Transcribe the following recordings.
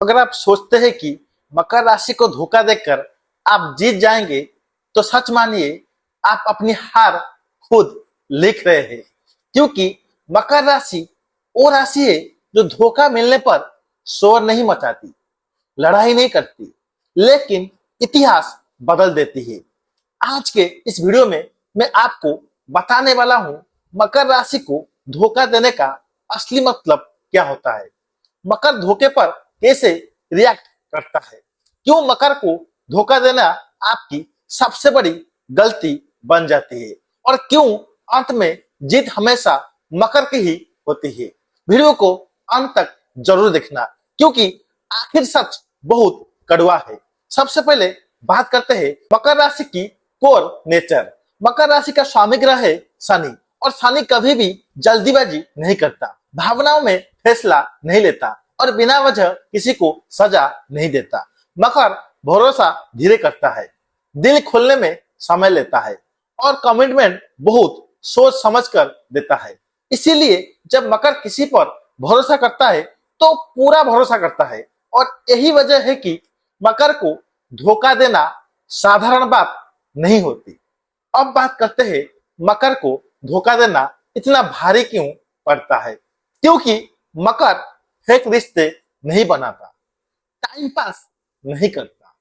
अगर आप सोचते हैं कि मकर राशि को धोखा देकर आप जीत जाएंगे, तो सच मानिए आप अपनी हार खुद लिख रहे हैं। क्योंकि मकर राशि वो राशि है जो धोखा मिलने पर शोर नहीं मचाती, लड़ाई नहीं करती, लेकिन इतिहास बदल देती है। आज के इस वीडियो में मैं आपको बताने वाला हूं मकर राशि को धोखा देने का असली मतलब क्या होता है, मकर धोखे पर कैसे रिएक्ट करता है, क्यों मकर को धोखा देना आपकी सबसे बड़ी गलती बन जाती है, और क्यों अंत में जीत हमेशा मकर की ही होती है। वीडियो को अंत तक जरूर देखना, क्योंकि आखिर सच बहुत कड़वा है। सबसे पहले बात करते हैं मकर राशि की कोर नेचर। मकर राशि का स्वामी ग्रह है शनि, और शनि कभी भी जल्दीबाजी नहीं करता, भावनाओं में फैसला नहीं लेता और बिना वजह किसी को सजा नहीं देता। मकर भरोसा धीरे करता है, दिल खोलने में समय लेता है और कमिटमेंट बहुत सोच समझ कर देता है। इसीलिए जब मकर किसी पर भरोसा करता है तो पूरा भरोसा करता है, और यही वजह है कि मकर को धोखा देना साधारण बात नहीं होती। अब बात करते हैं मकर को धोखा देना इतना भारी क्यों पड़ता है। क्योंकि मकर फेक रिश्ते नहीं बनाता, टाइम पास नहीं करता,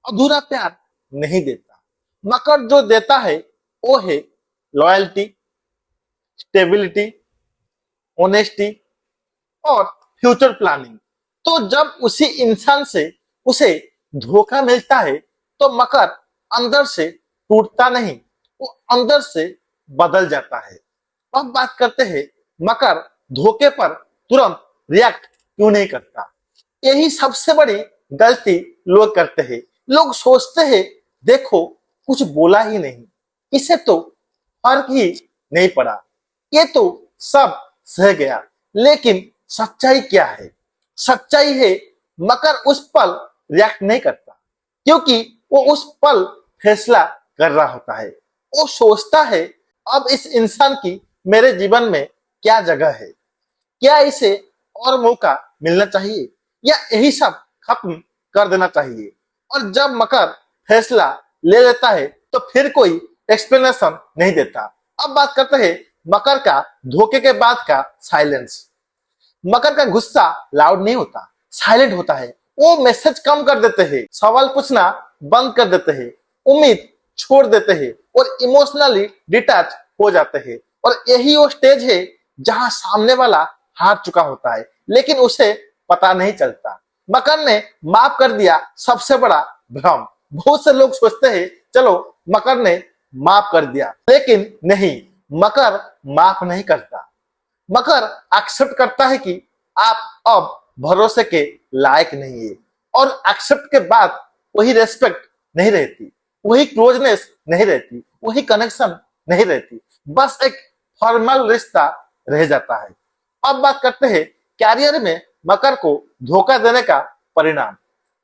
अधूरा प्यार नहीं देता। मकर जो देता है वो है लॉयल्टी, स्टेबिलिटी, ऑनेस्टी और फ्यूचर प्लानिंग। तो जब उसी इंसान से उसे धोखा मिलता है तो मकर अंदर से टूटता नहीं, वो अंदर से बदल जाता है। अब बात करते हैं मकर धोखे पर तुरंत रिएक्ट क्यों नहीं करता। यही सबसे बड़ी गलती लोग करते हैं। लोग सोचते हैं देखो कुछ बोला ही नहीं, इसे तो फर्क ही नहीं पड़ा, ये तो सब सह गया। लेकिन सच्चाई क्या है? सच्चाई है मकर उस पल रिएक्ट नहीं करता, क्योंकि वो उस पल फैसला कर रहा होता है। वो सोचता है अब इस इंसान की मेरे जीवन में क्या जगह है, क्या इसे और मौका मिलना चाहिए, या यही सब खत्म कर देना चाहिए। और जब मकर फैसला ले लेता है तो फिर कोई एक्सप्लेनेशन नहीं देता। अब बात करते हैं मकर का धोखे के बाद का साइलेंस। मकर का गुस्सा लाउड नहीं होता, साइलेंट होता है। वो मैसेज कम कर देते हैं, सवाल पूछना बंद कर देते हैं, उम्मीद छोड़ देते हैं और इमोशनली डिटैच हो जाते हैं। और यही वो स्टेज है जहां सामने वाला हार चुका होता है, लेकिन उसे पता नहीं चलता। मकर ने माफ कर दिया, सबसे बड़ा भ्रम। बहुत से लोग सोचते हैं चलो मकर ने माफ कर दिया, लेकिन नहीं, मकर माफ नहीं करता। मकर एक्सेप्ट करता है कि आप अब भरोसे के लायक नहीं है, और एक्सेप्ट के बाद वही रेस्पेक्ट नहीं रहती, वही क्लोजनेस नहीं रहती, वही कनेक्शन नहीं रहती, बस एक फॉर्मल रिश्ता रह जाता है। अब बात करते हैं कैरियर में मकर को धोखा देने का परिणाम।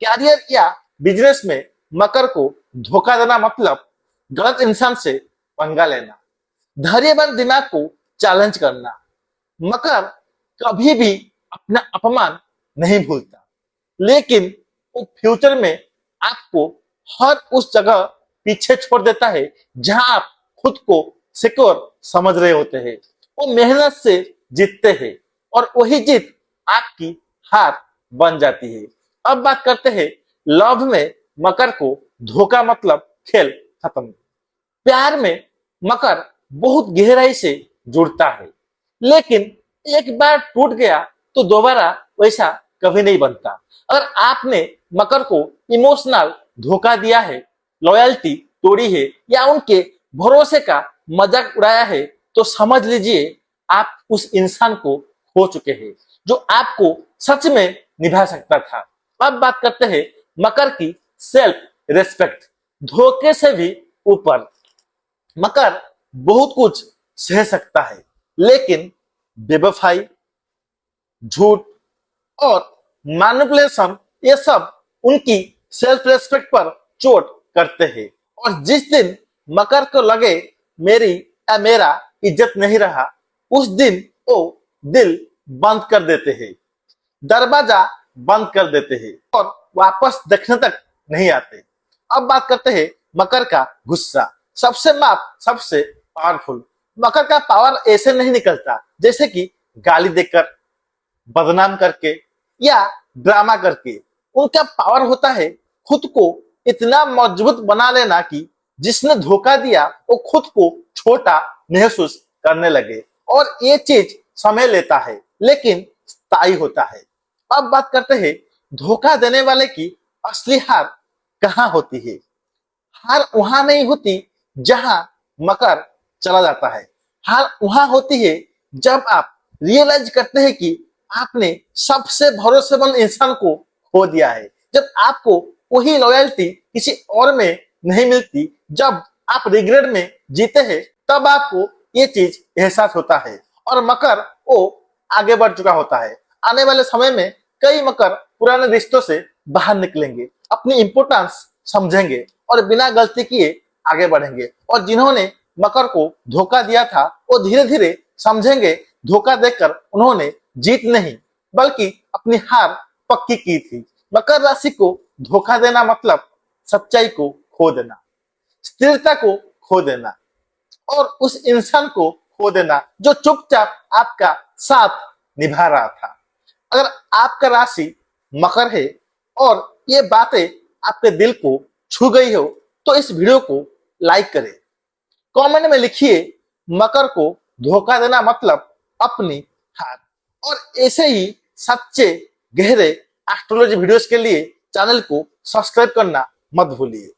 कैरियर या बिजनेस में मकर को धोखा देना मतलब गलत इंसान से पंगा लेना, धैर्यवान दिमाग को चैलेंज करना। मकर कभी भी अपना अपमान नहीं भूलता, लेकिन वो फ्यूचर में आपको हर उस जगह पीछे छोड़ देता है जहां आप खुद को सिक्योर समझ रहे होते हैं। वो मेहनत से जीतते हैं और वही जीत आपकी हार बन जाती है। अब बात करते हैं लव में मकर को धोखा मतलब खेल खत्म। प्यार में मकर बहुत गहराई से जुड़ता है, लेकिन एक बार टूट गया तो दोबारा वैसा कभी नहीं बनता। अगर आपने मकर को इमोशनल धोखा दिया है, लॉयल्टी तोड़ी है या उनके भरोसे का मजाक उड़ाया है, तो समझ लीजिए आप उस इंसान को खो चुके हैं जो आपको सच में निभा सकता था। अब बात करते हैं मकर की सेल्फ रेस्पेक्ट। धोखे से भी ऊपर मकर बहुत कुछ सह सकता है, लेकिन बेवफाई, झूठ और मैनिपुलेशन, ये सब उनकी सेल्फ रेस्पेक्ट पर चोट करते हैं। और जिस दिन मकर को लगे मेरी या मेरा इज्जत नहीं रहा, उस दिन वो दिल बंद कर देते हैं, दरवाजा बंद कर देते हैं और वापस देखने तक नहीं आते। अब बात करते हैं मकर का गुस्सा। सबसे पावरफुल। मकर का पावर ऐसे नहीं निकलता जैसे कि गाली देकर, बदनाम करके या ड्रामा करके। उनका पावर होता है खुद को इतना मजबूत बना लेना कि जिसने धोखा दिया वो खुद को छोटा महसूस करने लगे। और ये चीज समय लेता है लेकिन स्थायी होता है। अब बात करते हैं धोखा देने वाले की असली हार कहाँ होती है। हार वहां नहीं होती जहां मकर चला जाता है। हार वहां होती है जब आप रियलाइज करते हैं कि आपने सबसे भरोसेमंद इंसान को खो दिया है। जब आपको वही लॉयल्टी किसी और में नहीं मिलती, जब आप रिग्रेट में जीते हैं, तब आपको ये चीज एहसास होता है। और मकर वो आगे बढ़ चुका होता है। आने वाले समय में कई मकर पुराने रिश्तों से बाहर निकलेंगे, अपनी इंपोर्टेंस समझेंगे और बिना गलती किए आगे बढ़ेंगे। और जिन्होंने मकर को धोखा दिया था वो धीरे धीरे समझेंगे धोखा देकर उन्होंने जीत नहीं बल्कि अपनी हार पक्की की थी। मकर राशि को धोखा देना मतलब सच्चाई को खो देना, स्थिरता को खो देना और उस इंसान को खो देना जो चुपचाप आपका साथ निभा रहा था। अगर आपका राशि मकर है और ये बातें आपके दिल को छू गई हो तो इस वीडियो को लाइक करें, कमेंट में लिखिए मकर को धोखा देना मतलब अपनी हार। और ऐसे ही सच्चे गहरे एस्ट्रोलॉजी वीडियोस के लिए चैनल को सब्सक्राइब करना मत भूलिए।